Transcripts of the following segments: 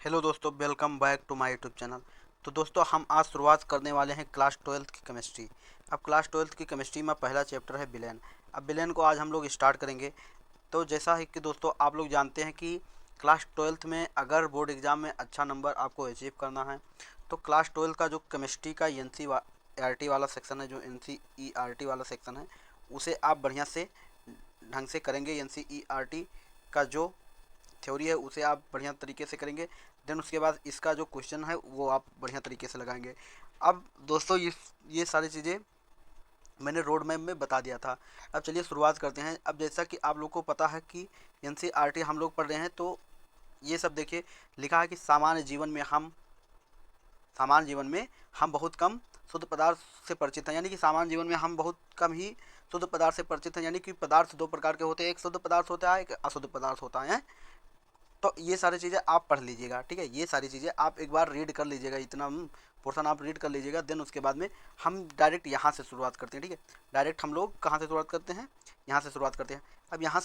Hello दोस्तों, welcome back to my YouTube channel. तो दोस्तों, हम आज शुरुआत करने वाले हैं क्लास 12th की केमिस्ट्री। अब क्लास 12th की केमिस्ट्री में पहला चैप्टर है विलेन। अब विलेन को आज हम लोग स्टार्ट करेंगे। तो जैसा है कि दोस्तों, आप लोग जानते हैं कि क्लास 12th में अगर बोर्ड एग्ज़ाम में अच्छा नंबर आपको अचीव करना है तो क्लास 12 का जो केमिस्ट्री का एन सी आर टी वाला सेक्शन है, जो N C E R T वाला सेक्शन है, उसे आप बढ़िया से ढंग से करेंगे। N C E R T का जो थ्योरी है उसे आप बढ़िया तरीके से करेंगे। देन उसके बाद इसका जो क्वेश्चन है वो आप बढ़िया तरीके से लगाएंगे। अब दोस्तों, ये सारी चीज़ें मैंने रोड मैप में बता दिया था। अब चलिए शुरुआत करते हैं। अब जैसा कि आप लोग को पता है कि एनसीईआरटी हम लोग पढ़ रहे हैं, तो ये सब देखिए, लिखा है कि सामान्य जीवन में हम बहुत कम शुद्ध पदार्थ से परिचित हैं। यानी कि सामान्य जीवन में हम बहुत कम ही शुद्ध पदार्थ से परिचित हैं। यानी कि पदार्थ दो प्रकार के होते हैं, एक शुद्ध पदार्थ होता है, एक अशुद्ध पदार्थ होता है। तो ये सारी चीज़ें आप पढ़ लीजिएगा, ठीक है। ये सारी चीज़ें आप एक बार रीड कर लीजिएगा, इतना पोर्शन आप रीड कर लीजिएगा। देन उसके बाद में हम डायरेक्ट यहाँ से शुरुआत करते हैं, ठीक है। डायरेक्ट हम लोग कहाँ से शुरुआत करते हैं? यहाँ से शुरुआत करते हैं। अब यहाँ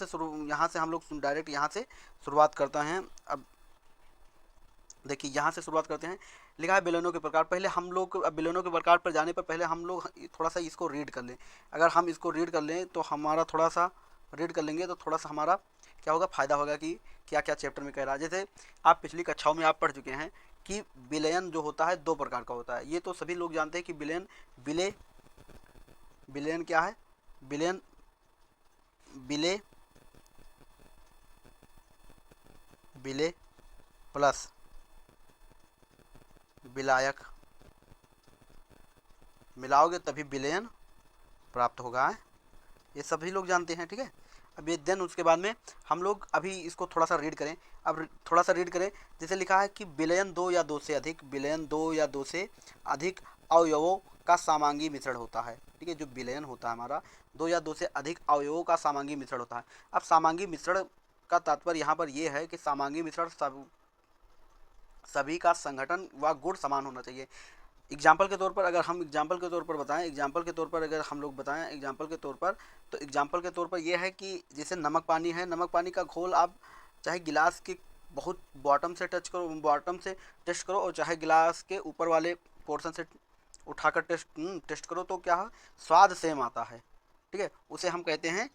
से हम लोग डायरेक्ट यहाँ से शुरुआत करते हैं। अब देखिए, यहाँ से शुरुआत करते हैं। लिखा है विलेनों के प्रकार। पहले हम लोग, अब विलेनों के प्रकार पर जाने पर पहले हम लोग थोड़ा सा इसको रीड कर लें। अगर हम इसको रीड कर लें तो हमारा थोड़ा सा रीड कर लेंगे तो थोड़ा सा हमारा क्या होगा, फ़ायदा होगा कि क्या क्या चैप्टर में कह रहा है। जैसे आप पिछली कक्षाओं में आप पढ़ चुके हैं कि विलेन जो होता है दो प्रकार का होता है। ये तो सभी लोग जानते हैं कि विलेन विले विलेन क्या है? विलेन विले विले प्लस विलायक मिलाओगे तभी विलेन प्राप्त होगा है। ये सभी लोग जानते हैं, ठीक है। अब ये देन उसके बाद में हम लोग अभी इसको थोड़ा सा रीड करें। अब थोड़ा सा रीड करें। जैसे लिखा है कि विलयन दो या दो से अधिक, विलयन दो या दो से अधिक अवयवों का समांगी मिश्रण होता है, ठीक है। जो विलयन होता है हमारा, दो या दो से अधिक अवयवों का समांगी मिश्रण होता है। अब समांगी मिश्रण का तात्पर्य यहाँ पर यह है कि समांगी मिश्रण सभी का संगठन व गुण समान होना चाहिए। एग्जाम्पल के तौर पर अगर हम एग्जाम्पल के तौर पर बताएं, एग्जाम्पल के तौर पर अगर हम लोग बताएं एग्जाम्पल के तौर पर, तो एग्जाम्पल के तौर पर यह है कि जैसे नमक पानी है, नमक पानी का घोल आप चाहे गिलास के बहुत बॉटम से टेस्ट करो और चाहे गिलास के ऊपर वाले पोर्शन से उठाकर टेस्ट करो, तो क्या है, स्वाद सेम आता है, ठीक है। उसे हम कहते हैं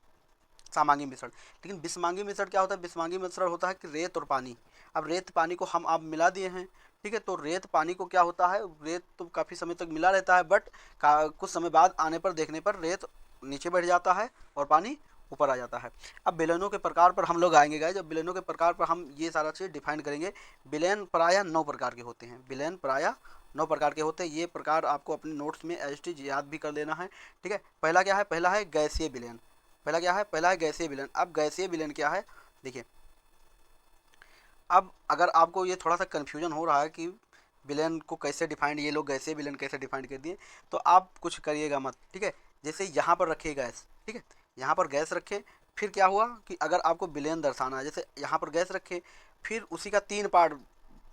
सामांगी मिश्रण। लेकिन बिस्मांगी मिश्रण क्या होता है? बिस्मांगी मिश्रण होता है कि रेत और पानी। अब रेत पानी को हम आप मिला दिए हैं, ठीक है। तो रेत पानी को क्या होता है, रेत तो काफ़ी समय तक मिला रहता है, बट कुछ समय बाद आने पर देखने पर रेत नीचे बैठ जाता है और पानी ऊपर आ जाता है। अब विलेनों के प्रकार पर हम लोग आएंगे गाइस। जब विलेनों के प्रकार पर हम ये सारा चीज़ डिफाइन करेंगे। विलेन प्रायः 9 प्रकार के होते हैं। विलेन प्रायः 9 प्रकार के होते हैं। ये प्रकार आपको अपने नोट्स में एज टी याद भी कर लेना है, ठीक है। पहला क्या है? पहला है गैसीय विलेन। पहला क्या है? पहला है गैसीय विलेन। अब गैसीय विलेन क्या है, देखिए। अब अगर आपको ये थोड़ा सा कन्फ्यूजन हो रहा है कि विलेन को कैसे डिफाइंड, ये लोग गैसीय विलेन कैसे डिफाइंड कर दिए, तो आप कुछ करिएगा मत, ठीक है। जैसे यहाँ पर रखिए गैस, ठीक है। यहाँ पर गैस रखे, फिर क्या हुआ कि अगर आपको विलेन दर्शाना है, जैसे यहाँ पर गैस रखे, फिर उसी का 3 पार्ट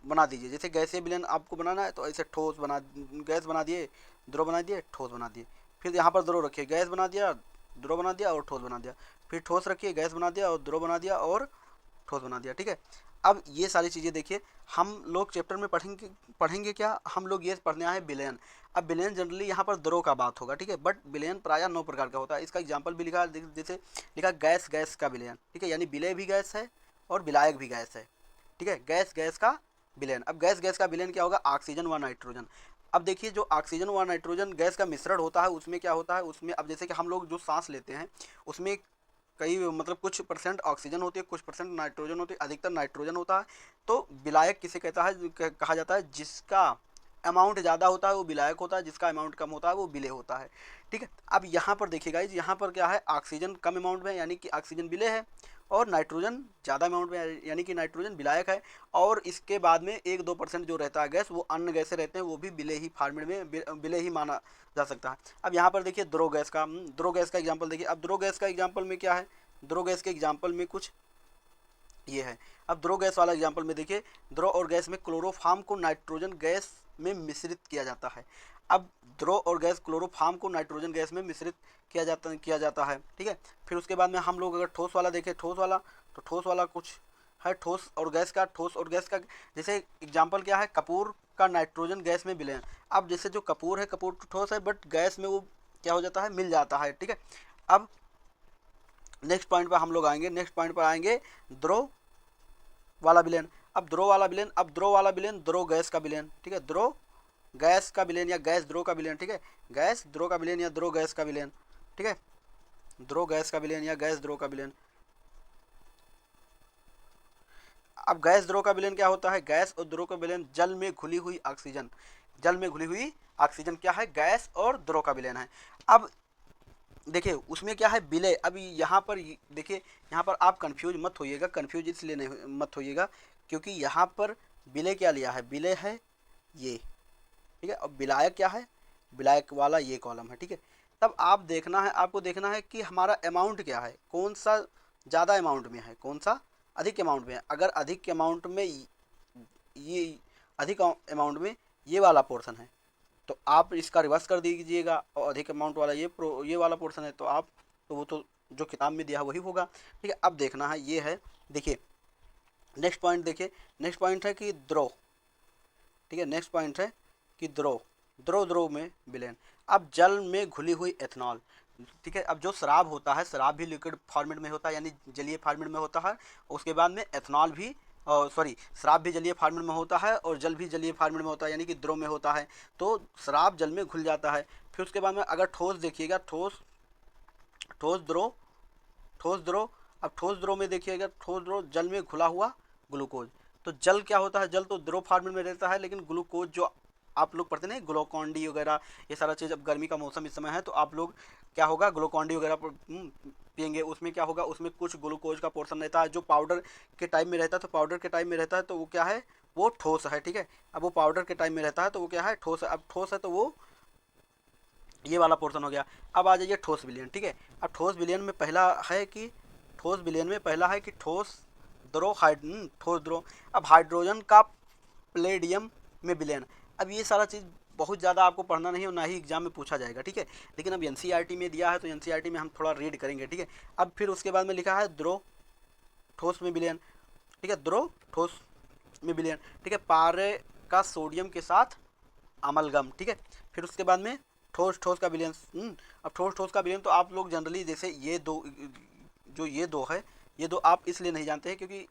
बना दीजिए। जैसे गैसीय विलेन आपको बनाना है तो ऐसे ठोस बना, गैस बना दिए, द्रव बना दिए, ठोस बना दिए। फिर यहाँ पर द्रव रखिए, गैस बना दिया, द्रव बना दिया और ठोस बना दिया। फिर ठोस रखिए, गैस बना दिया और द्रव बना दिया और ठोस बना दिया, ठीक है। अब ये सारी चीज़ें देखिए, हम लोग चैप्टर में पढ़ेंगे क्या, हम लोग ये पढ़ने आए विलेन। अब विलेन जनरली यहाँ पर द्रव का बात होगा, ठीक है। बट विलेन प्रायः 9 प्रकार का होता है। इसका एग्जाम्पल भी लिखा है, जैसे लिखा गैस गैस का विलेन, ठीक है। यानी विलय भी गैस है और विलायक भी गैस है, ठीक है। गैस गैस का विलेन। अब गैस गैस का विलेन क्या होगा? ऑक्सीजन व नाइट्रोजन। अब देखिए, जो ऑक्सीजन व नाइट्रोजन गैस का मिश्रण होता है, उसमें क्या होता है, उसमें अब जैसे कि हम लोग जो सांस लेते हैं उसमें कई मतलब कुछ परसेंट ऑक्सीजन होती है, कुछ परसेंट नाइट्रोजन होती है, अधिकतर नाइट्रोजन होता है। तो विलायक किसे कहता है, कहा जाता है जिसका अमाउंट ज़्यादा होता है वो विलायक होता है, जिसका अमाउंट कम होता है वो विलेय होता है, ठीक है। अब यहाँ पर देखिएगा, यहाँ पर क्या है, ऑक्सीजन कम अमाउंट में यानी कि ऑक्सीजन विलेय है, और नाइट्रोजन ज़्यादा अमाउंट में यानी कि नाइट्रोजन विलायक है। और इसके बाद में 1-2% जो रहता है गैस, वो अन्य गैसें रहते हैं, वो भी विलेय ही फॉर्मेट में विलेय ही माना जा सकता है। अब यहाँ पर देखिए द्रो गैस का एग्जाम्पल देखिए। अब द्रो गैस का एग्जाम्पल में क्या है, द्रो गैस के एग्जाम्पल में कुछ ये है। अब द्रो गैस वाला एग्जाम्पल में देखिए, द्रो और गैस में क्लोरोफार्म को नाइट्रोजन गैस में मिश्रित किया जाता है। अब द्रो और गैस क्लोरोफार्म को नाइट्रोजन गैस में मिश्रित किया जाता है, ठीक है। फिर उसके बाद में हम लोग अगर ठोस वाला देखें, ठोस वाला, तो ठोस वाला कुछ है ठोस और गैस का, ठोस और गैस का जैसे एग्जांपल क्या है, कपूर का नाइट्रोजन गैस में विलयन। अब जैसे जो कपूर है, कपूर तो ठोस है बट गैस में वो क्या हो जाता है, मिल जाता है, ठीक है। अब नेक्स्ट पॉइंट पर हम लोग आएंगे, नेक्स्ट पॉइंट पर आएंगे द्रव वाला विलयन। अब द्रव वाला विलयन, अब द्रव वाला विलयन द्रव गैस का विलयन, ठीक है, द्रव गैस का विलयन या गैस द्रव का विलयन, ठीक है, गैस द्रव का विलयन या द्रव गैस का विलयन, ठीक है, द्रव गैस का विलयन या गैस द्रव का विलयन। अब गैस द्रव का विलयन क्या होता है, गैस और द्रव का विलयन जल में घुली हुई ऑक्सीजन, जल में घुली हुई ऑक्सीजन क्या है, गैस और द्रव का विलयन है। अब देखिए उसमें क्या है, विलय। अभी यहाँ पर देखिए, यहाँ पर आप कंफ्यूज मत होइएगा, कंफ्यूज इसलिए नहीं मत होइएगा क्योंकि यहाँ पर विलय क्या लिया है, विलय है ये, ठीक है, और विलायक क्या है, विलायक वाला ये कॉलम है, ठीक है। तब आप देखना है, आपको देखना है कि हमारा अमाउंट क्या है, कौन सा ज़्यादा अमाउंट में है, कौन सा अधिक अमाउंट में है। अगर अधिक अमाउंट में ये अधिक अमाउंट में ये वाला पोर्शन है तो आप इसका रिवर्स कर दीजिएगा, और अधिक अमाउंट वाला ये वाला पोर्शन है तो आप, तो वो तो जो किताब में दिया वही होगा, ठीक है। अब देखना है ये है, देखिए नेक्स्ट पॉइंट, देखिए नेक्स्ट पॉइंट है कि द्रव, ठीक है, नेक्स्ट पॉइंट है कि द्रव, द्रव द्रव में विलयन। अब जल में घुली हुई एथनॉल, ठीक है। अब जो शराब होता है, शराब भी लिक्विड फॉर्मेट में होता है यानी जलीय फॉर्मेट में होता है, उसके बाद में एथनॉल भी, सॉरी शराब भी जलीय फॉर्मेट में होता है और जल भी जलीय फॉर्मेट में होता है यानी कि द्रव में होता है। तो शराब जल में घुल जाता है। फिर उसके बाद में अगर ठोस देखिएगा, ठोस, ठोस द्रव, ठोस द्रव। अब ठोस द्रव में देखिएगा, ठोस द्रव जल में घुला हुआ ग्लूकोज। तो जल क्या होता है, जल तो द्रव फॉर्मेट में रहता है, लेकिन ग्लूकोज जो आप लोग पढ़ते नहीं, ग्लूकोन डी वगैरह ये सारा चीज़, अब गर्मी का मौसम इस समय है तो आप लोग क्या होगा, ग्लूकोन डी वगैरह पियेंगे, उसमें क्या होगा, उसमें कुछ ग्लूकोज का पोर्शन रहता है जो पाउडर के टाइप में रहता है। तो पाउडर के टाइप में रहता है तो वो क्या है, वो ठोस है, ठीक है। अब वो पाउडर के टाइप में रहता है तो वो क्या है, ठोस है। अब ठोस है तो वो ये वाला पोर्शन हो गया। अब आ जाइए ठोस विलयन, ठीक है। अब ठोस विलयन में पहला है कि, ठोस विलयन में पहला है कि ठोस द्रव ठोस द्रव। अब हाइड्रोजन का प्लेडियम में विलयन। अब ये सारा चीज़ बहुत ज़्यादा आपको पढ़ना नहीं और ना ही एग्जाम में पूछा जाएगा, ठीक है। लेकिन अब एनसीईआरटी में दिया है तो एनसीईआरटी में हम थोड़ा रीड करेंगे, ठीक है। अब फिर उसके बाद में लिखा है द्रव ठोस में विलयन, ठीक है, द्रव ठोस में विलयन, ठीक है, पारे का सोडियम के साथ अमलगम, ठीक है। फिर उसके बाद में ठोस ठोस का विलयन। अब ठोस ठोस का विलयन तो आप लोग जनरली जैसे ये दो, जो ये दो है, ये दो आप इसलिए नहीं जानते हैं क्योंकि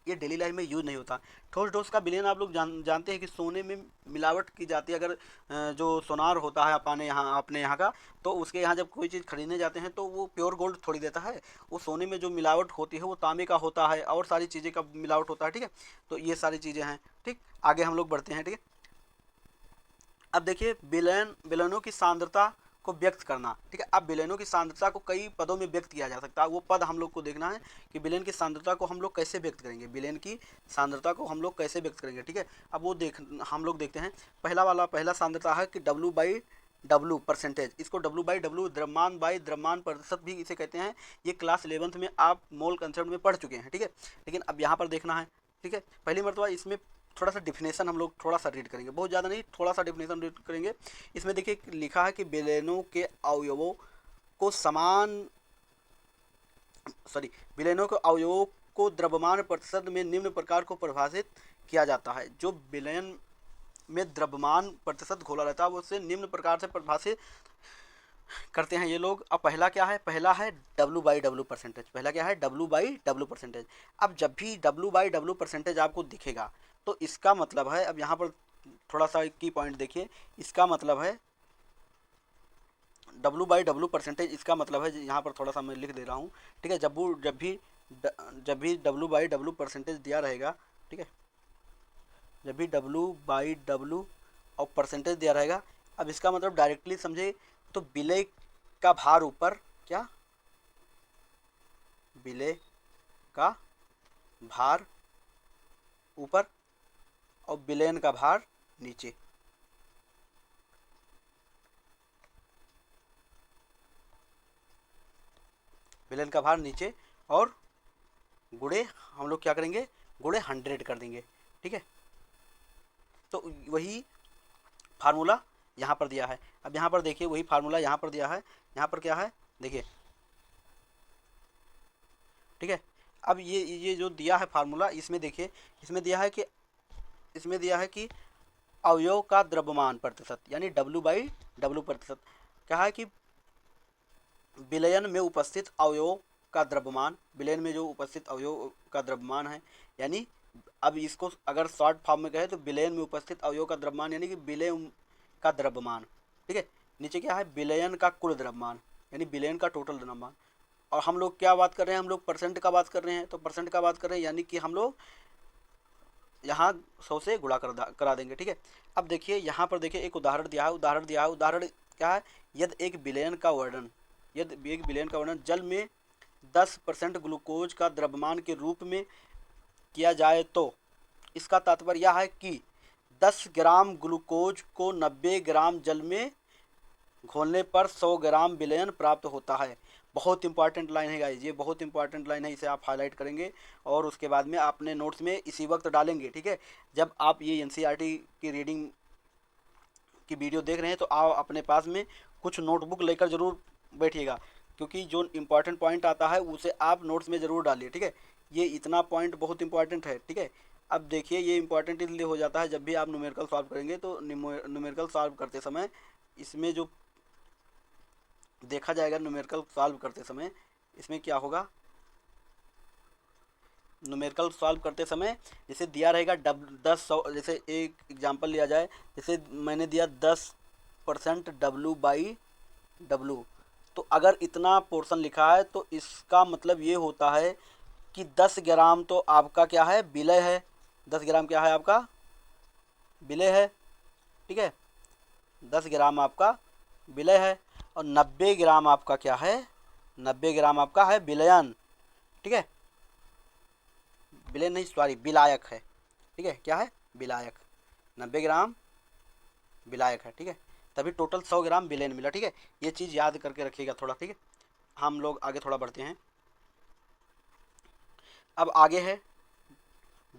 ये डेली लाइफ में यूज नहीं होता। ठोस ठोस का विलयन आप लोग जानते हैं कि सोने में मिलावट की जाती है। अगर जो सोनार होता है अपने यहाँ का, तो उसके यहाँ जब कोई चीज़ खरीदने जाते हैं तो वो प्योर गोल्ड थोड़ी देता है, वो सोने में जो मिलावट होती है वो तांबे का होता है और सारी चीज़ें का मिलावट होता है, ठीक है। तो ये सारी चीज़ें हैं, ठीक। आगे हम लोग बढ़ते हैं, ठीक है। अब देखिए विलयनों की सांद्रता को व्यक्त करना, ठीक है। अब विलयनों की सांद्रता को कई पदों में व्यक्त किया जा सकता है, वो पद हम लोग को देखना है कि विलयन की सांद्रता को हम लोग कैसे व्यक्त करेंगे, विलयन की सांद्रता को हम लोग कैसे व्यक्त करेंगे, ठीक है। अब वो हम लोग देखते हैं। पहला सांद्रता है कि W/W परसेंटेज। इसको W/W द्रव्यमान बाई द्रव्यमान प्रतिशत भी इसे कहते हैं। ये क्लास 11th में आप मोल कंसेप्ट में पढ़ चुके हैं, ठीक है। लेकिन अब यहाँ पर देखना है, ठीक है। पहली मरतबा इसमें थोड़ा सा डिफिनेशन हम लोग थोड़ा सा रीड करेंगे, बहुत ज़्यादा नहीं, थोड़ा सा डिफिनेशन रीड करेंगे। इसमें देखिए लिखा है कि विलयनों के अवयवों को विलयनों के अवयवों को द्रव्यमान प्रतिशत में निम्न प्रकार को परिभाषित किया जाता है। जो विलयन में द्रव्यमान प्रतिशत घोला रहता है वो उससे निम्न प्रकार से परिभाषित करते हैं ये लोग। अब पहला क्या है, पहला है W/W परसेंटेज। पहला क्या है, W/W परसेंटेज। अब जब भी W/W परसेंटेज आपको दिखेगा तो इसका मतलब है, अब यहाँ पर थोड़ा सा की पॉइंट देखिए, इसका मतलब है W/W परसेंटेज, इसका मतलब है यहाँ पर थोड़ा सा मैं लिख दे रहा हूँ, ठीक है। जब भी W/W परसेंटेज दिया रहेगा, ठीक है, जब भी W/W और परसेंटेज दिया रहेगा, अब इसका मतलब डायरेक्टली समझे तो विलय का भार ऊपर, क्या, विलय का भार ऊपर और विलयन का भार नीचे। विलयन का भार नीचे और गुणे हम लोग क्या करेंगे, गुणे 100 कर देंगे, ठीक है। तो वही फार्मूला यहाँ पर दिया है। अब यहाँ पर देखिए वही फार्मूला यहाँ पर दिया है। यहाँ पर क्या है देखिए, ठीक है। अब ये जो दिया है फार्मूला, इसमें देखिए, इसमें दिया है कि अवयव का द्रव्यमान प्रतिशत, यानी W/W प्रतिशत। क्या है कि विलयन में उपस्थित अवयव का द्रव्यमान, विलयन में जो उपस्थित अवयव का द्रव्यमान है, यानी अब इसको अगर शॉर्ट फॉर्म में कहे तो विलयन में उपस्थित अवयव का द्रव्यमान, यानी कि विलयन का द्रव्यमान। ठीक है, नीचे क्या है, विलयन का कुल द्रव्यमान, यानी विलयन का टोटल द्रव्यमान। और हम लोग क्या बात कर रहे हैं, हम लोग परसेंट का बात कर रहे हैं, तो परसेंट का बात कर रहे हैं, यानी कि हम लोग यहाँ 100 से गुणा करा देंगे। ठीक है, अब देखिए यहाँ पर देखिए एक उदाहरण क्या है, यदि एक विलयन का वर्णन जल में 10% ग्लूकोज का द्रव्यमान के रूप में किया जाए तो इसका तात्पर्य यह है कि 10 ग्राम ग्लूकोज को 90 ग्राम जल में घोलने पर 100 ग्राम विलयन प्राप्त होता है। बहुत इंपॉर्टेंट लाइन है गाइस, ये बहुत इंपॉर्टेंट लाइन है, इसे आप हाईलाइट करेंगे और उसके बाद में अपने नोट्स में इसी वक्त डालेंगे। ठीक है, जब आप ये एनसीईआरटी की रीडिंग की वीडियो देख रहे हैं तो आप अपने पास में कुछ नोटबुक लेकर ज़रूर बैठिएगा, क्योंकि जो इम्पॉर्टेंट पॉइंट आता है उसे आप नोट्स में ज़रूर डालिए। ठीक है, ये इतना पॉइंट बहुत इंपॉर्टेंट है। ठीक है, अब देखिए ये इंपॉर्टेंट इसलिए हो जाता है जब भी आप न्यूमेरिकल सॉल्व करेंगे तो न्यूमेरिकल सॉल्व करते समय इसमें जो देखा जाएगा, न्यूमेरिकल सॉल्व करते समय इसमें क्या होगा, न्यूमेरिकल सॉल्व करते समय जैसे दिया रहेगा 10 जैसे एक एग्जांपल लिया जाए, जैसे मैंने दिया 10% W/W, तो अगर इतना पोर्शन लिखा है तो इसका मतलब ये होता है कि 10 ग्राम तो आपका क्या है, विलय है। 10 ग्राम क्या है आपका, विलय है। ठीक है, 10 ग्राम आपका विलय है और 90 ग्राम आपका क्या है, 90 ग्राम आपका है विलयन। ठीक है, विलयन नहीं सॉरी विलायक है। ठीक है, क्या है, विलायक। 90 ग्राम विलायक है। ठीक है, तभी टोटल 100 ग्राम विलयन मिला। ठीक है, ये चीज़ याद करके रखिएगा थोड़ा। ठीक है, हम लोग आगे थोड़ा बढ़ते हैं। अब आगे है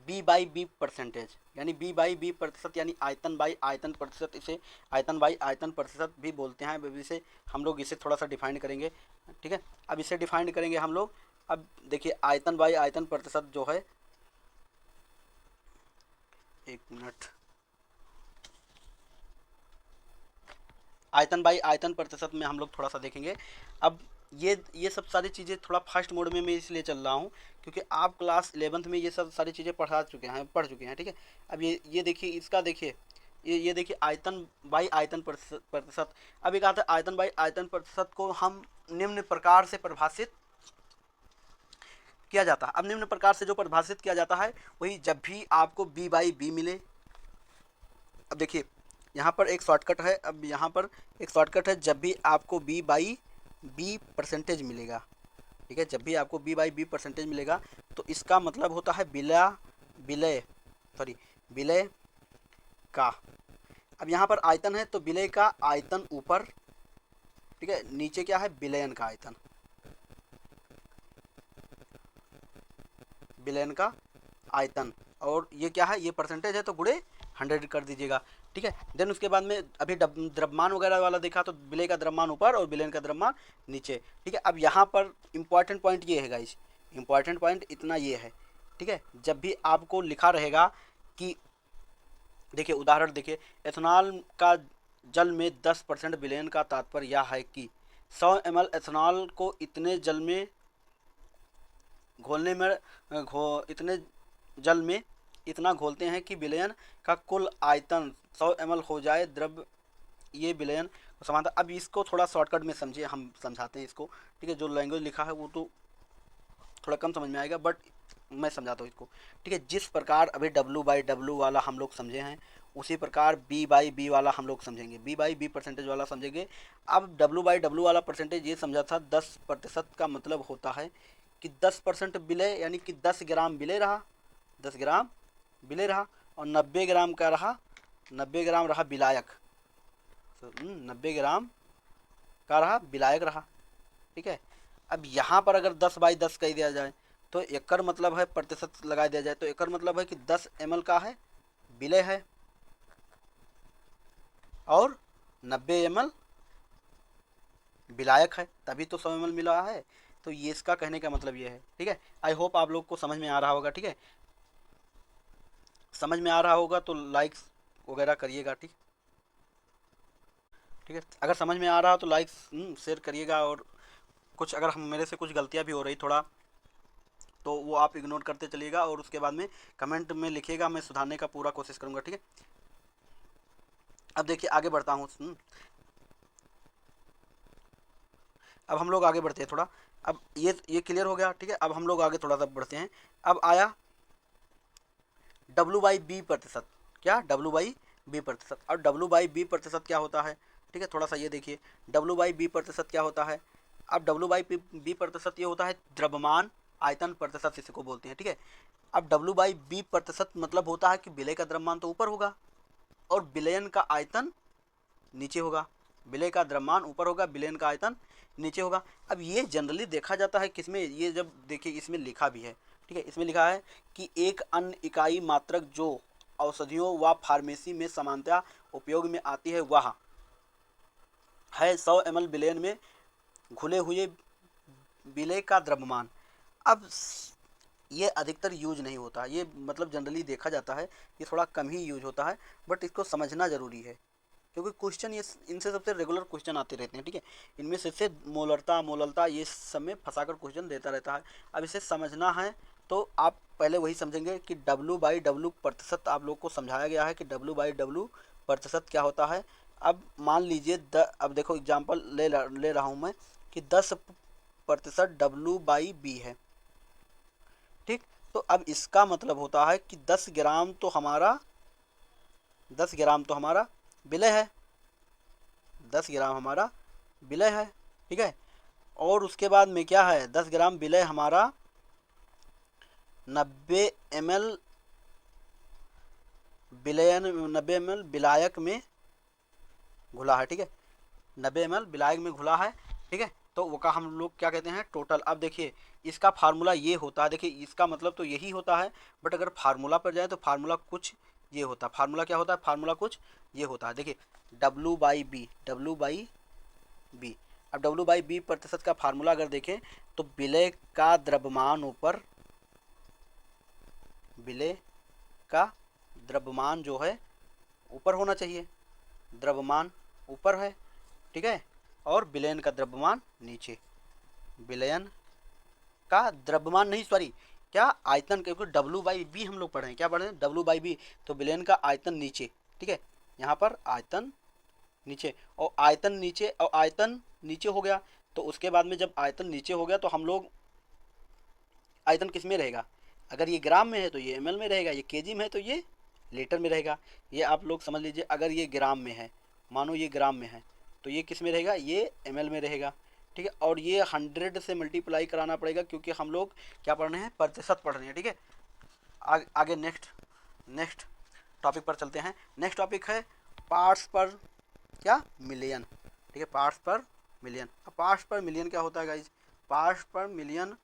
B/B परसेंटेज, यानी B/B प्रतिशत, यानी आयतन बाई आयतन प्रतिशत। इसे आयतन बाई आयतन प्रतिशत भी बोलते हैं। अब इसे हम लोग इसे थोड़ा सा डिफाइन करेंगे। ठीक है, अब इसे डिफाइन करेंगे हम लोग। अब देखिए आयतन बाई आयतन प्रतिशत जो है, एक मिनट, आयतन बाई आयतन प्रतिशत में हम लोग थोड़ा सा देखेंगे। अब ये सब सारी चीज़ें थोड़ा फास्ट मोड में मैं इसलिए चल रहा हूँ क्योंकि आप क्लास 11th में ये सब सारी चीज़ें पढ़ चुके हैं। ठीक है, अब ये देखिए, इसका देखिए, ये देखिए आयतन बाई आयतन प्रतिशत। अब एक आता है आयतन बाई आयतन प्रतिशत को हम निम्न प्रकार से परिभाषित किया जाता है। अब निम्न प्रकार से जो परिभाषित किया जाता है वही, जब भी आपको B/B मिले। अब देखिए यहाँ पर एक शॉर्टकट है, अब यहाँ पर एक शॉर्टकट है, जब भी आपको B/B परसेंटेज मिलेगा। ठीक है, जब भी आपको B/B परसेंटेज मिलेगा तो इसका मतलब होता है विलय का। अब यहाँ पर आयतन है तो विलय का आयतन ऊपर, ठीक है, नीचे क्या है, विलयन का आयतन, विलयन का आयतन। और ये क्या है, ये परसेंटेज है तो गुणे 100 कर दीजिएगा। ठीक है, देन उसके बाद में अभी द्रव्यमान वगैरह वाला देखा तो विलय का द्रव्यमान ऊपर और विलयन का द्रव्यमान नीचे। ठीक है, अब यहाँ पर इंपॉर्टेंट पॉइंट ये है गाइस, इंपॉर्टेंट पॉइंट इतना ये है। ठीक है, जब भी आपको लिखा रहेगा कि देखिए उदाहरण देखिए, एथेनॉल का जल में 10% विलयन का तात्पर्य यह है कि 100 ml एथेनॉल को इतने जल में घोलने में इतने जल में इतना घोलते हैं कि विलयन का कुल आयतन 100 ml हो जाए द्रव, ये विलयन को समानता। अब इसको थोड़ा शॉर्टकट में समझिए, हम समझाते हैं इसको। ठीक है, जो लैंग्वेज लिखा है वो तो थोड़ा कम समझ में आएगा, बट मैं समझाता हूँ इसको। ठीक है, जिस प्रकार अभी W/W वाला हम लोग समझे हैं उसी प्रकार B/B वाला हम लोग समझेंगे, B/B परसेंटेज वाला समझेंगे। अब W/W वाला परसेंटेज ये समझा था, 10% का मतलब होता है कि 10% विलय, यानी कि 10 ग्राम विलय रहा, 10 ग्राम विलय रहा और 90 ग्राम का रहा, 90 ग्राम रहा विलायक। 90 ग्राम का रहा विलायक रहा। ठीक है, अब यहाँ पर अगर 10/10 कह दिया जाए तो एकड़ मतलब है, प्रतिशत लगा दिया जाए तो एकड़ मतलब है कि 10 ml का है विलय है और 90 ml विलायक है, तभी तो 100 ml मिला है। तो ये इसका कहने का मतलब ये है, ठीक है। आई होप आप लोग को समझ में आ रहा होगा, ठीक है। समझ में आ रहा होगा तो लाइक्स वगैरह करिएगा, ठीक, ठीक है। अगर समझ में आ रहा हो तो लाइक्स शेयर करिएगा, और कुछ अगर हम मेरे से कुछ गलतियाँ भी हो रही थोड़ा, तो वो आप इग्नोर करते चलिएगा, और उसके बाद में कमेंट में लिखिएगा, मैं सुधारने का पूरा कोशिश करूँगा, ठीक है। अब देखिए आगे बढ़ता हूँ। अब हम लोग आगे बढ़ते हैं थोड़ा। अब ये क्लियर हो गया, ठीक है। अब हम लोग आगे थोड़ा सा बढ़ते हैं। अब आया W/B प्रतिशत। क्या? W/B प्रतिशत। और W/B प्रतिशत क्या होता है, ठीक है, थोड़ा सा ये देखिए। W/B प्रतिशत क्या होता है? अब W/B प्रतिशत ये होता है द्रव्यमान आयतन प्रतिशत, इसी को बोलते हैं, ठीक है। अब W/B प्रतिशत मतलब होता है कि विलय का द्रव्यमान तो ऊपर होगा और विलयन का आयतन नीचे होगा। विलय का द्रव्यमान ऊपर होगा, विलयन का आयतन नीचे होगा। अब ये जनरली देखा जाता है किसमें, ये जब देखिए इसमें लिखा भी है, ठीक है। इसमें लिखा है कि एक अन्य इकाई मात्रक जो औषधियों व फार्मेसी में सामान्यतः उपयोग में आती है वह है 100 ml विलयन में घुले हुए विलय का द्रव्यमान। अब ये अधिकतर यूज नहीं होता, ये मतलब जनरली देखा जाता है, ये थोड़ा कम ही यूज होता है, बट इसको समझना ज़रूरी है, क्योंकि क्वेश्चन ये इनसे सबसे रेगुलर क्वेश्चन आते रहते हैं, ठीक है। इनमें से मोलरता ये सब में फंसाकर क्वेश्चन देता रहता है। अब इसे समझना है तो आप पहले वही समझेंगे कि W/W प्रतिशत आप लोग को समझाया गया है कि W/W प्रतिशत क्या होता है। अब मान लीजिए अब देखो एग्जांपल ले रहा हूँ मैं कि 10% W/B है, ठीक। तो अब इसका मतलब होता है कि 10 ग्राम तो हमारा विलय है, 10 ग्राम हमारा विलय है, ठीक है। और उसके बाद में क्या है, 10 ग्राम विलय हमारा 90 ml विलायक में घुला है, ठीक है। 90 ml विलायक में घुला है, ठीक है। तो वो का हम लोग क्या कहते हैं, टोटल। अब देखिए इसका फार्मूला ये होता है, देखिए इसका मतलब तो यही होता है, बट अगर फार्मूला पर जाए तो फार्मूला कुछ ये होता है। फार्मूला क्या होता है? फार्मूला कुछ ये होता है, देखिए W/B। अब W/B प्रतिशत का फार्मूला अगर देखें तो विलय का द्रव्यमान ऊपर, विलय का द्रव्यमान जो है ऊपर होना चाहिए, द्रव्यमान ऊपर है, ठीक है, और विलयन का द्रव्यमान नीचे। विलयन का द्रव्यमान नहीं, सॉरी, क्या, आयतन, क्योंकि W/B हम लोग पढ़े हैं, क्या पढ़े हैं, W/B, तो विलयन का आयतन नीचे, ठीक है। यहाँ पर आयतन नीचे, और आयतन नीचे हो गया, तो उसके बाद में जब आयतन नीचे हो गया तो हम लोग, आयतन किस में रहेगा, अगर ये ग्राम में है तो ये ml में रहेगा, ये केजी में है तो ये लीटर में रहेगा। ये आप लोग समझ लीजिए, अगर ये ग्राम में है, मानो ये ग्राम में है, तो ये किस में रहेगा, ये ml में रहेगा, ठीक है। और ये 100 से मल्टीप्लाई कराना पड़ेगा, क्योंकि हम लोग क्या पढ़ रहे हैं, प्रतिशत पढ़ रहे हैं, ठीक है। आगे नेक्स्ट टॉपिक पर चलते हैं। नेक्स्ट टॉपिक है पार्ट्स पर क्या, मिलियन, ठीक है, पार्ट्स पर मिलियन। अब पार्ट्स पर मिलियन क्या होता है गाइज? पार्ट्स पर मिलियन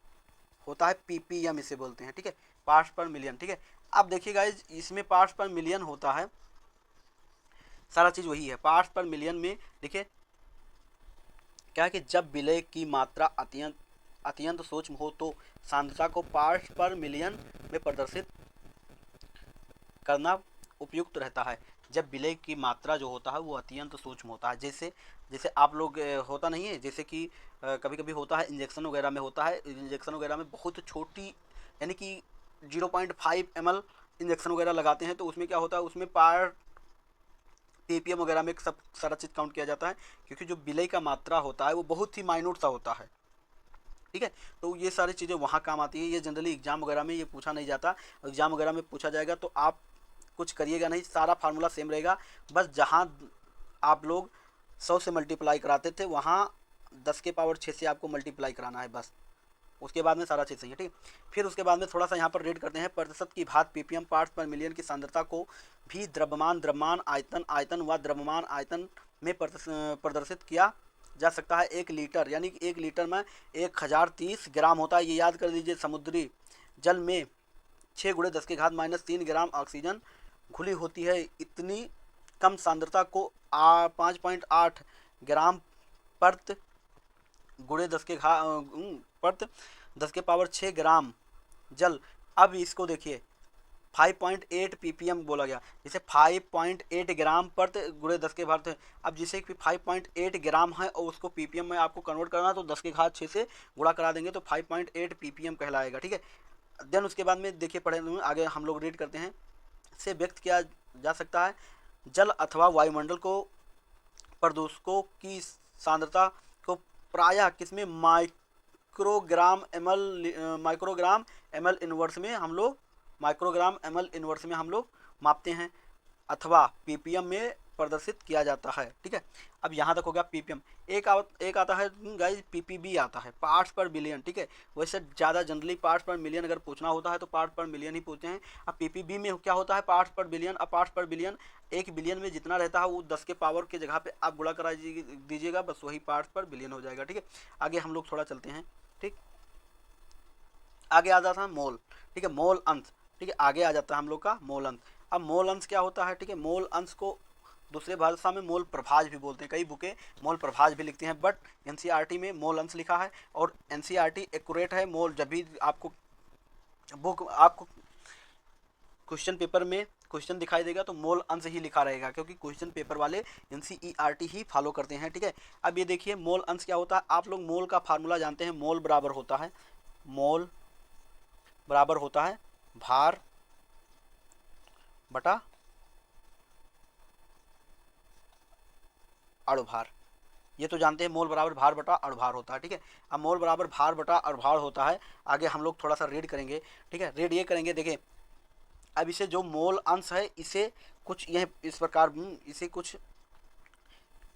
होता है ppm, इसे बोलते हैं, ठीक है, पार्ट्स पर मिलियन, ठीक है। अब देखिए गाइज, इसमें पार्ट्स पर मिलियन होता है, सारा चीज़ वही है। पार्ट्स पर मिलियन में देखिए क्या है कि जब विलय की मात्रा अत्यंत सूक्ष्म हो तो सांद्रता को पार्ट्स पर मिलियन में प्रदर्शित करना उपयुक्त रहता है। जब विलय की मात्रा जो होता है वो अत्यंत सूक्ष्म होता है, जैसे जैसे आप लोग होता नहीं है, जैसे कि कभी कभी होता है इंजेक्शन वगैरह में, होता है इंजेक्शन वगैरह में बहुत छोटी, यानी कि 0.5 ml इंजेक्शन वगैरह लगाते हैं, तो उसमें क्या होता है, उसमें पार्ट ppm वगैरह में सब सारा चीज़ काउंट किया जाता है, क्योंकि जो विलय का मात्रा होता है वो बहुत ही माइन्यूट सा होता है, ठीक है। तो ये सारी चीज़ें वहाँ काम आती है। ये जनरली एग्जाम वगैरह में ये पूछा नहीं जाता, एग्जाम वगैरह में पूछा जाएगा तो आप कुछ करिएगा नहीं, सारा फार्मूला सेम रहेगा। बस जहाँ आप लोग 100 से मल्टीप्लाई कराते थे, वहाँ 10⁶ से आपको मल्टीप्लाई कराना है बस, उसके बाद में सारा चीज़ सही है, ठीक। फिर उसके बाद में थोड़ा सा यहाँ पर रेड करते हैं। प्रतिशत की भात ppm पार्ट्स पर मिलियन की सांद्रता को भी द्रव्यमान आयतन व द्रव्यमान आयतन में प्रदर्शित किया जा सकता है। 1 लीटर, यानी कि 1 लीटर में 1030 ग्राम होता है, ये याद कर लीजिए। समुद्री जल में 6×10⁻³ ग्राम ऑक्सीजन घुली होती है। इतनी कम सांद्रता को 5.8 ग्राम प्रति × 10⁻³ प्रति 10⁻6 ग्राम जल। अब इसको देखिए 5.8 ppm बोला गया, जैसे 5.8 ग्राम प्रति गुणे 10⁻6। अब जिसे कि 5.8 ग्राम है और उसको ppm में आपको कन्वर्ट करना है तो 10⁻6 से गुणा करा देंगे तो 5.8 ppm कहलाएगा, ठीक है। देन उसके बाद में देखिए पढ़े आगे हम लोग रीड करते हैं। से व्यक्त किया जा सकता है जल अथवा वायुमंडल को प्रदूषकों की सांद्रता को प्रायः किसमें माइक्रोग्राम एम एल इनवर्स में हम लोग मापते हैं अथवा पीपीएम में प्रदर्शित किया जाता है, ठीक है। अब यहाँ तक हो गया पीपीएम। एक आता है गाइज पीपीबी आता है, पार्ट्स पर बिलियन, ठीक है। वैसे ज़्यादा जनरली पार्ट्स पर मिलियन अगर पूछना होता है तो पार्ट्स पर मिलियन ही पूछते हैं। अब पीपीबी में क्या होता है, पार्ट्स पर बिलियन। अब पार्ट्स पर बिलियन 1 बिलियन में जितना रहता है वो 10 के पावर के जगह पे आप गुणा करा दीजिएगा, बस वही पार्ट्स पर बिलियन हो जाएगा, ठीक है। आगे हम लोग थोड़ा चलते हैं, ठीक। आगे आ जाता है मोल, ठीक है, मोल अंश, ठीक है। आगे आ जाता है हम लोग का मोल अंश। अब मोल अंश क्या होता है, ठीक है। मोल अंश को दूसरे भाषा में मोल प्रभाज भी बोलते हैं, कई बुकें मोल प्रभाज भी लिखती हैं, बट एनसीईआरटी में मोल अंश लिखा है और एनसीईआरटी एक्यूरेट है। मोल जब भी आपको क्वेश्चन पेपर में क्वेश्चन दिखाई देगा तो मोल अंश ही लिखा रहेगा, क्योंकि क्वेश्चन पेपर वाले एनसीईआरटी ही फॉलो करते हैं, ठीक है। अब ये देखिए मोल अंश क्या होता है, आप लोग मोल का फार्मूला जानते हैं। मोल बराबर होता है भार बटा अणुभार, ये तो जानते हैं। मोल बराबर भार बटा अणुभार होता है, ठीक है। अब मोल बराबर भार बटा अणुभार होता है, आगे हम लोग थोड़ा सा रीड करेंगे, ठीक है। रीड ये करेंगे, देखिए अब इसे जो मोल अंश है इसे कुछ यह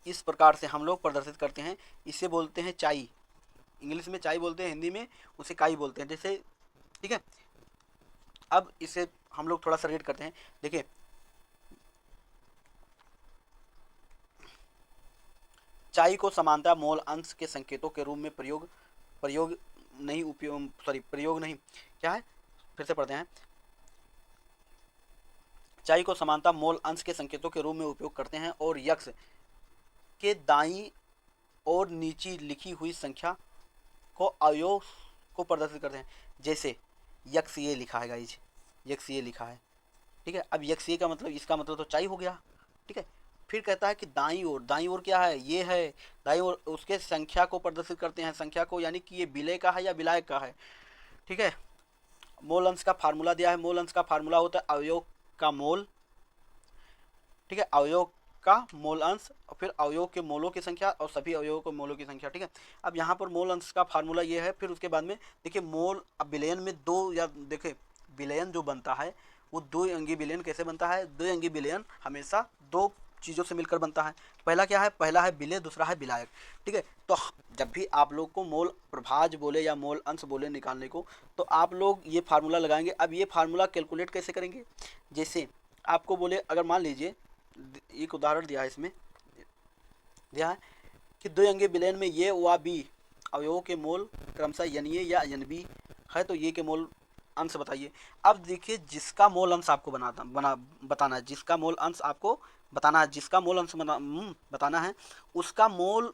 इस प्रकार से हम लोग प्रदर्शित करते हैं। इसे बोलते हैं चाई, इंग्लिश में चाई बोलते हैं, हिंदी में उसे काई बोलते हैं, जैसे, ठीक है। अब इसे हम लोग थोड़ा सा रीड करते हैं, देखिए चाई को समानता मोल अंश के संकेतों के रूप में प्रयोग नहीं, क्या है, फिर से पढ़ते हैं। चाई को समानता मोल अंश के संकेतों के रूप में उपयोग करते हैं और यक्स के दाईं और नीचे लिखी हुई संख्या को अवयव को प्रदर्शित करते हैं, जैसे यक्स ये लिखा है गाइज, यक्स ये लिखा है, ठीक है। अब यक्स ये का मतलब, इसका मतलब तो चाई हो गया, ठीक है। फिर कहता है कि दाईं ओर क्या है, ये है दाईं ओर, उसके संख्या को प्रदर्शित करते हैं, संख्या को, यानी कि ये विलय का है या विलायक का है, ठीक है। मोल अंश का फार्मूला दिया है, मोल अंश का फार्मूला होता है अवयव का मोल, ठीक है, अवयव का मोल अंश और फिर अवयव के मोलों की संख्या और सभी अवयवों के मोलों की संख्या, ठीक है। अब यहाँ पर मोल अंश का फार्मूला ये है। फिर उसके बाद में देखिए मोल, अब विलयन में दो, या देखिए विलयन जो बनता है वो दो अंगी विलयन कैसे बनता है, दो अंगी विलयन हमेशा दो चीज़ों से मिलकर बनता है। पहला क्या है, पहला है विलय, दूसरा है विलायक, ठीक है। तो जब भी आप लोग को मोल प्रभाज बोले या मोल अंश बोले निकालने को, तो आप लोग ये फार्मूला लगाएंगे। अब ये फार्मूला कैलकुलेट कैसे करेंगे, जैसे आपको बोले, अगर मान लीजिए एक उदाहरण दिया है, इसमें दिया है कि दो अंगे विलयन में ये व बी अवयवों के मोल क्रमशः यन ए या यन बी है, तो ये के मोल अंश बताइए। अब देखिए जिसका मोल अंश आपको बताना है, जिसका मोल अंश आपको बताना है, बताना है उसका मोल,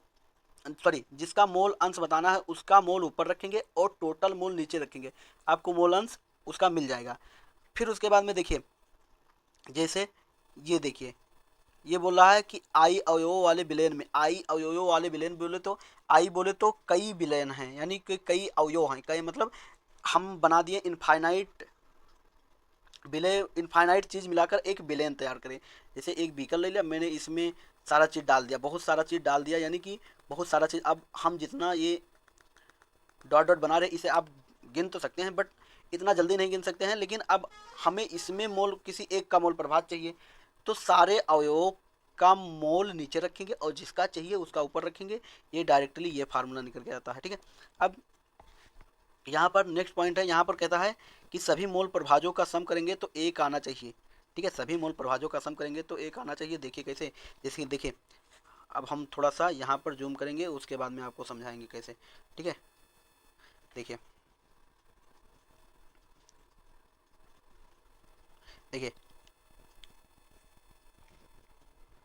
जिसका मोल अंश बताना है उसका मोल ऊपर रखेंगे और टोटल मोल नीचे रखेंगे, आपको मोल अंश उसका मिल जाएगा। फिर उसके बाद में देखिए, जैसे ये देखिए ये बोल रहा है कि आई अवयवों वाले विलयन में, आई अवयवों वाले विलयन बोले तो कई विलयन हैं, यानी कि कई अवयव हैं, कई मतलब हम बना दिए इनफाइनाइट चीज़ मिलाकर एक विलयन तैयार करें। जैसे एक बीकर ले लिया मैंने, इसमें सारा चीज़ डाल दिया, बहुत सारा चीज़ डाल दिया, यानी कि बहुत सारा चीज़। अब हम जितना ये डॉट डॉट बना रहे इसे आप गिन तो सकते हैं, बट इतना जल्दी नहीं गिन सकते हैं। लेकिन अब हमें इसमें मोल, किसी एक का मोल प्रभात चाहिए, तो सारे अवयवों का मोल नीचे रखेंगे और जिसका चाहिए उसका ऊपर रखेंगे। ये डायरेक्टली ये फार्मूला निकल के आता है, ठीक है। अब यहाँ पर नेक्स्ट पॉइंट है, यहाँ पर कहता है कि सभी मोल प्रभाजों का सम करेंगे तो एक आना चाहिए, ठीक है। सभी मोल प्रभाजों का सम करेंगे तो एक आना चाहिए। देखिए कैसे, जैसे देखिए अब हम थोड़ा सा यहाँ पर जूम करेंगे, उसके बाद में आपको समझाएंगे कैसे, ठीक है। देखिए देखिए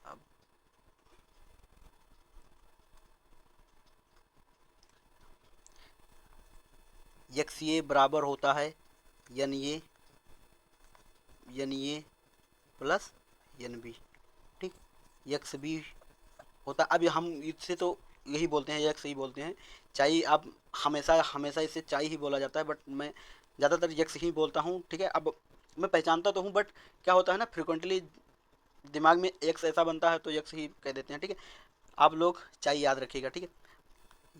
अब यक्स ए बराबर होता है n A plus N B, ठीक। यक्स बी होता, अब हम इससे तो यही बोलते हैं, यक्स ही बोलते हैं। चाई आप हमेशा हमेशा इसे चाई ही बोला जाता है, बट मैं ज़्यादातर यक्स ही बोलता हूँ, ठीक है। अब मैं पहचानता तो हूँ, बट क्या होता है ना, फ्रिक्वेंटली दिमाग में यक्स ऐसा बनता है तो यक्स ही कह देते हैं, ठीक है। आप लोग चाई याद रखिएगा, ठीक है।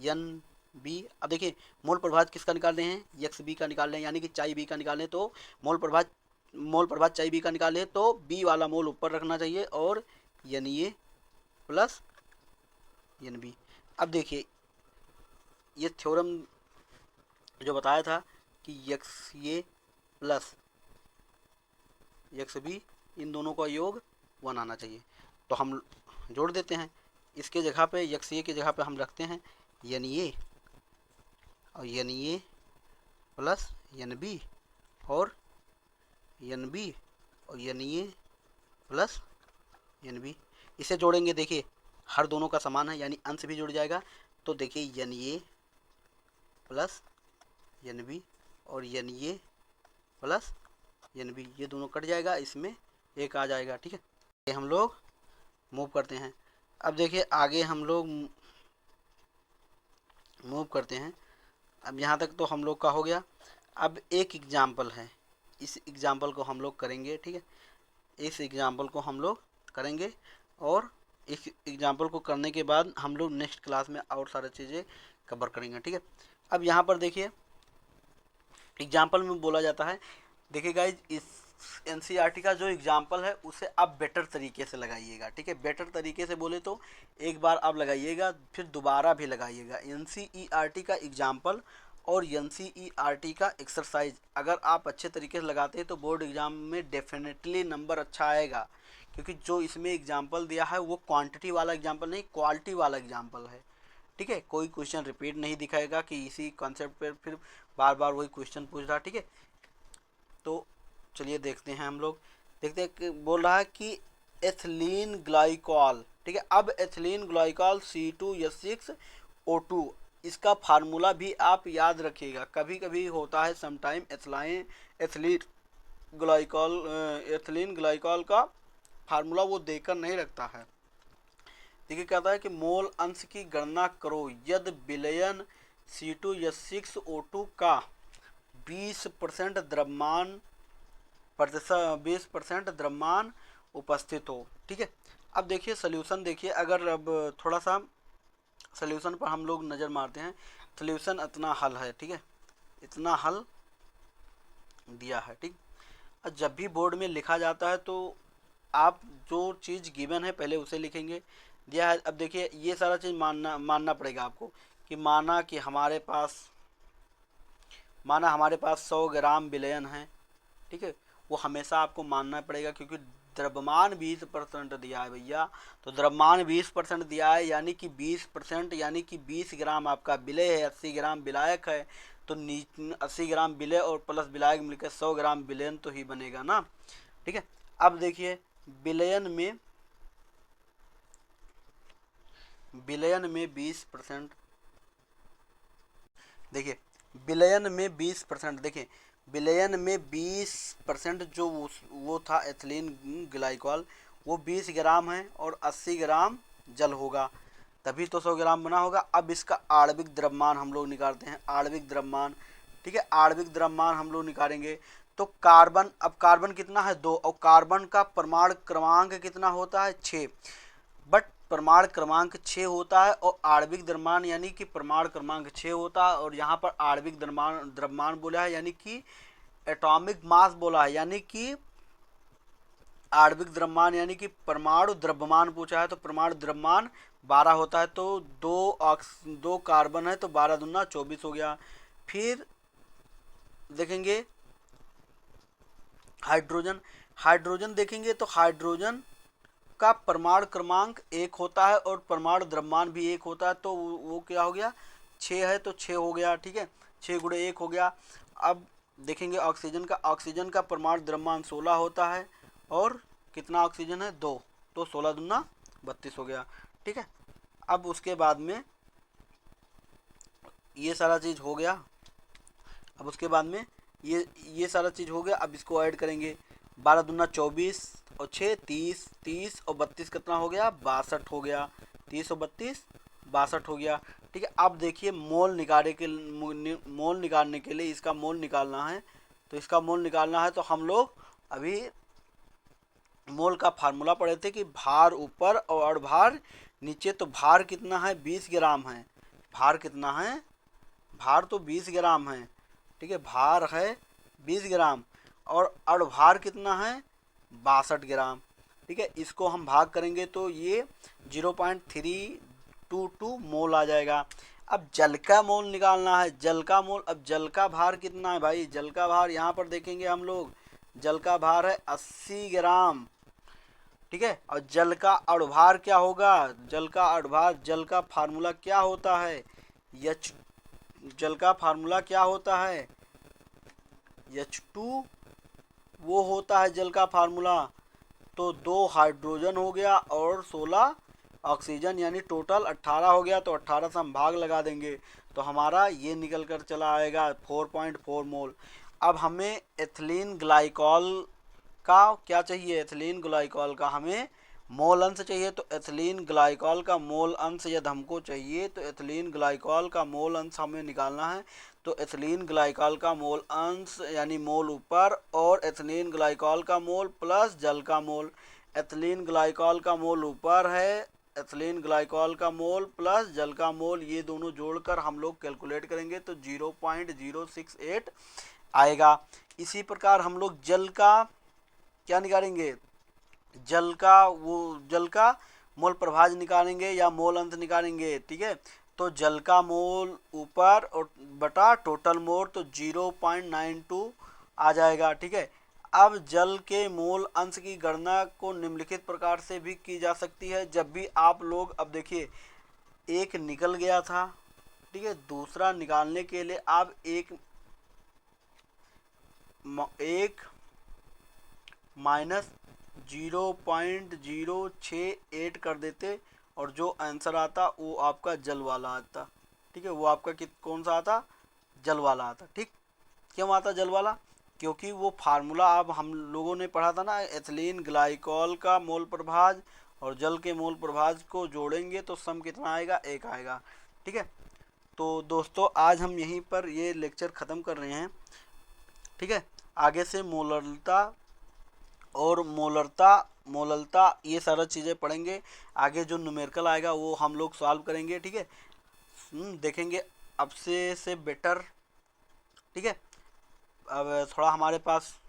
एन बी, अब देखिए मोल प्रभाव किसका निकाल रहे हैं, यक्स बी का निकाल रहे हैं, यानी कि चाई बी का निकाल रहे हैं, तो मोल प्रभाव चाई बी का निकाल रहे हैं, तो बी वाला मोल ऊपर रखना चाहिए और N A plus N B. अब देखिए ये थ्योरम जो बताया था कि यक्स ए प्लस यक्स बी, इन दोनों का योग 1 आना चाहिए, तो हम जोड़ देते हैं। इसके जगह पे यक्स ए की जगह पे हम रखते हैं एन ए और N A plus N B और एन बी और N A plus N B. इसे जोड़ेंगे, देखिए हर दोनों का समान है, यानी अंश भी जुड़ जाएगा। तो देखिए N A plus N B और N A plus N B, ये दोनों कट जाएगा, इसमें एक आ जाएगा, ठीक है। ये हम लोग मूव करते हैं। अब देखिए आगे हम लोग मूव करते हैं। अब यहाँ तक तो हम लोग का हो गया। अब एक एग्जाम्पल है, इस एग्जाम्पल को हम लोग करेंगे, ठीक है। इस एग्जाम्पल को हम लोग करेंगे और इस एग्जाम्पल को करने के बाद हम लोग नेक्स्ट क्लास में और सारी चीज़ें कवर करेंगे, ठीक है। अब यहाँ पर देखिए एग्जाम्पल में बोला जाता है, देखिए गाइज इस एनसीईआरटी का जो एग्जाम्पल है उसे आप बेटर तरीके से लगाइएगा, ठीक है। बेटर तरीके से बोले तो एक बार आप लगाइएगा फिर दोबारा भी लगाइएगा। एनसीईआरटी का एग्जाम्पल और एनसीईआरटी का एक्सरसाइज अगर आप अच्छे तरीके से लगाते हैं तो बोर्ड एग्जाम में डेफिनेटली नंबर अच्छा आएगा, क्योंकि जो इसमें एग्जाम्पल दिया है वो क्वांटिटी वाला एग्जाम्पल नहीं, क्वालिटी वाला एग्जाम्पल है, ठीक है। कोई क्वेश्चन रिपीट नहीं दिखाएगा कि इसी कॉन्सेप्ट पर फिर बार बार वही क्वेश्चन पूछ रहा, ठीक है। तो चलिए देखते हैं हम लोग, देखते हैं कि बोल रहा है कि एथिलीन ग्लाइकॉल, ठीक है। अब एथिलीन ग्लाइकॉल C2H6O2, इसका फार्मूला भी आप याद रखिएगा। कभी कभी होता है समटाइम एथिलीन ग्लाइकॉल का फार्मूला वो देकर नहीं रखता है। देखिए कहता है कि मोल अंश की गणना करो यदि विलयन C2H6O2 का 20% द्रव्यमान 20% द्रव्यमान उपस्थित हो, ठीक है। अब देखिए सोल्यूशन देखिए, अगर अब थोड़ा सा सोल्यूशन पर हम लोग नज़र मारते हैं। सोल्यूशन इतना हल है, ठीक है, इतना हल दिया है, ठीक। और जब भी बोर्ड में लिखा जाता है तो आप जो चीज़ गिवन है पहले उसे लिखेंगे, दिया है। अब देखिए ये सारा चीज़ मानना पड़ेगा आपको कि माना हमारे पास 100 ग्राम विलयन है, ठीक है। वो हमेशा आपको मानना पड़ेगा, क्योंकि द्रव्यमान 20% दिया है भैया। तो द्रव्यमान 20% दिया है, यानी कि 20% यानी कि 20 ग्राम आपका विलय है, 80 ग्राम विलायक है। तो 80 ग्राम विलय और प्लस विलायक मिलकर 100 ग्राम विलयन तो ही बनेगा ना, ठीक है। अब देखिए विलयन में 20%, देखिए विलयन में 20%, देखिए विलयन में 20% जो वो था एथिलीन ग्लाइकॉल, वो 20 ग्राम है और 80 ग्राम जल होगा, तभी तो 100 ग्राम बना होगा। अब इसका आणविक द्रव्यमान हम लोग निकालते हैं, आणविक द्रव्यमान, ठीक है। आणविक द्रव्यमान हम लोग निकालेंगे तो कार्बन, अब कार्बन कितना है 2, और कार्बन का परमाणु क्रमांक कितना होता है 6, बट परमाणु क्रमांक 6 होता है और आणविक द्रव्यमान यानी कि परमाणु क्रमांक 6 होता है। और यहाँ पर आणविक द्रव्यमान बोला है, यानी कि एटॉमिक मास बोला है, यानी कि आणविक द्रव्यमान यानी कि परमाणु द्रव्यमान पूछा है, तो परमाणु द्रव्यमान 12 होता है। तो दो कार्बन है तो 12 दूना 24 हो गया। फिर देखेंगे हाइड्रोजन देखेंगे तो हाइड्रोजन का परमाणु क्रमांक 1 होता है और परमाणु द्रव्यमान भी 1 होता है, तो वो क्या हो गया 6 है तो 6 हो गया, ठीक है, 6 गुणे 1 हो गया। अब देखेंगे ऑक्सीजन का परमाणु द्रव्यमान 16 होता है और कितना ऑक्सीजन है 2, तो 16 दूना 32 हो गया, ठीक है। अब उसके बाद में ये सारा चीज़ हो गया। अब उसके बाद में ये सारा चीज़ हो गया। अब इसको ऐड करेंगे, 12 दूना 24 और 6 30, 30 और 32 कितना हो गया, 62 हो गया। 30 और 32 62 हो गया। ठीक है, अब देखिए मोल निकालने के लिए इसका मोल निकालना है। तो इसका मोल निकालना है तो हम लोग अभी मोल का फार्मूला पढ़े थे कि भार ऊपर और भार नीचे। तो भार कितना है, 20 ग्राम है। भार कितना है, भार तो 20 ग्राम है। ठीक है, भार है 20 ग्राम और अड़भार कितना है, 62 ग्राम। ठीक है, इसको हम भाग करेंगे तो ये 0.322 मोल आ जाएगा। अब जल का मोल निकालना है, जल का मोल। अब जल का भार कितना है भाई, जल का भार यहाँ पर देखेंगे हम लोग, जल का भार है 80 ग्राम। ठीक है, और जल का अड़भार क्या होगा, जल का अड़भार, जल का फार्मूला क्या होता है, एच, जल का फार्मूला क्या होता है, H2 वो होता है जल का फार्मूला। तो 2 हाइड्रोजन हो गया और 16 ऑक्सीजन, यानी टोटल 18 हो गया। तो 18 से हम भाग लगा देंगे तो हमारा ये निकल कर चला आएगा 4.4 मोल। अब हमें एथिलीन ग्लाइकॉल का क्या चाहिए, एथिलीन ग्लाइकॉल का हमें मोल अंश चाहिए। तो एथिलीन ग्लाइकॉल का मोल अंश यदि हमको चाहिए तो एथिलीन ग्लाइकॉल का मोल अंश हमें निकालना है। तो एथिलीन ग्लाइकॉल का मोल अंश यानी मोल ऊपर और एथिलीन ग्लाइकॉल का मोल प्लस जल का मोल। एथिलीन ग्लाइकॉल का मोल ऊपर है, एथिलीन ग्लाइकॉल का मोल प्लस जल का मोल, ये दोनों जोड़कर हम लोग कैलकुलेट करेंगे तो 0.068 आएगा। इसी प्रकार हम लोग जल का क्या निकालेंगे, जल का मोल प्रभाज निकालेंगे या मोल अंश निकालेंगे। ठीक है, तो जल का मोल ऊपर और बटा टोटल मोल तो 0.92 आ जाएगा। ठीक है, अब जल के मोल अंश की गणना को निम्नलिखित प्रकार से भी की जा सकती है। जब भी आप लोग, अब देखिए एक निकल गया था, ठीक है, दूसरा निकालने के लिए आप एक माइनस 0.068 कर देते और जो आंसर आता वो आपका जल वाला आता। ठीक है, वो आपका कौन सा आता, जल वाला आता। ठीक, क्यों आता जल वाला, क्योंकि वो फार्मूला अब हम लोगों ने पढ़ा था ना, एथिलीन ग्लाइकॉल का मोल प्रभाज और जल के मोल प्रभाज को जोड़ेंगे तो सम कितना आएगा, 1 आएगा। ठीक है, तो दोस्तों आज हम यहीं पर ये लेक्चर ख़त्म कर रहे हैं। ठीक है, आगे से मोलरता और मोललता ये सारा चीज़ें पढ़ेंगे। आगे जो न्यूमेरिकल आएगा वो हम लोग सॉल्व करेंगे। ठीक है, देखेंगे अब से बेटर। ठीक है, अब थोड़ा हमारे पास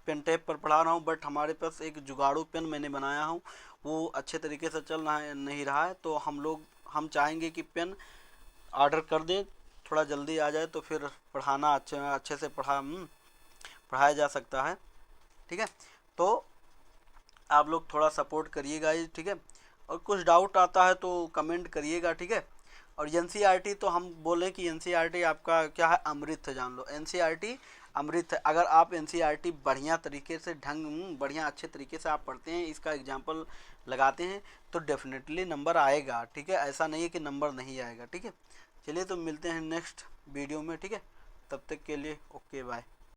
पेन टेप पर पढ़ा रहा हूँ बट हमारे पास एक जुगाड़ू पेन मैंने बनाया हूँ, वो अच्छे तरीके से चल नहीं रहा है। तो हम चाहेंगे कि पेन ऑर्डर कर दें, थोड़ा जल्दी आ जाए तो फिर पढ़ाना अच्छे से पढ़ाया जा सकता है। ठीक है, तो आप लोग थोड़ा सपोर्ट करिएगा। ठीक है, और कुछ डाउट आता है तो कमेंट करिएगा। ठीक है, और एनसीईआरटी तो हम बोले कि एनसीईआरटी आपका क्या है, अमृत है, जान लो एनसीईआरटी अमृत है। अगर आप एनसीईआरटी बढ़िया तरीके से बढ़िया अच्छे तरीके से आप पढ़ते हैं, इसका एग्जाम्पल लगाते हैं तो डेफिनेटली नंबर आएगा। ठीक है, ऐसा नहीं है कि नंबर नहीं आएगा। ठीक है, चलिए तो मिलते हैं नेक्स्ट वीडियो में। ठीक है, तब तक के लिए ओके बाय।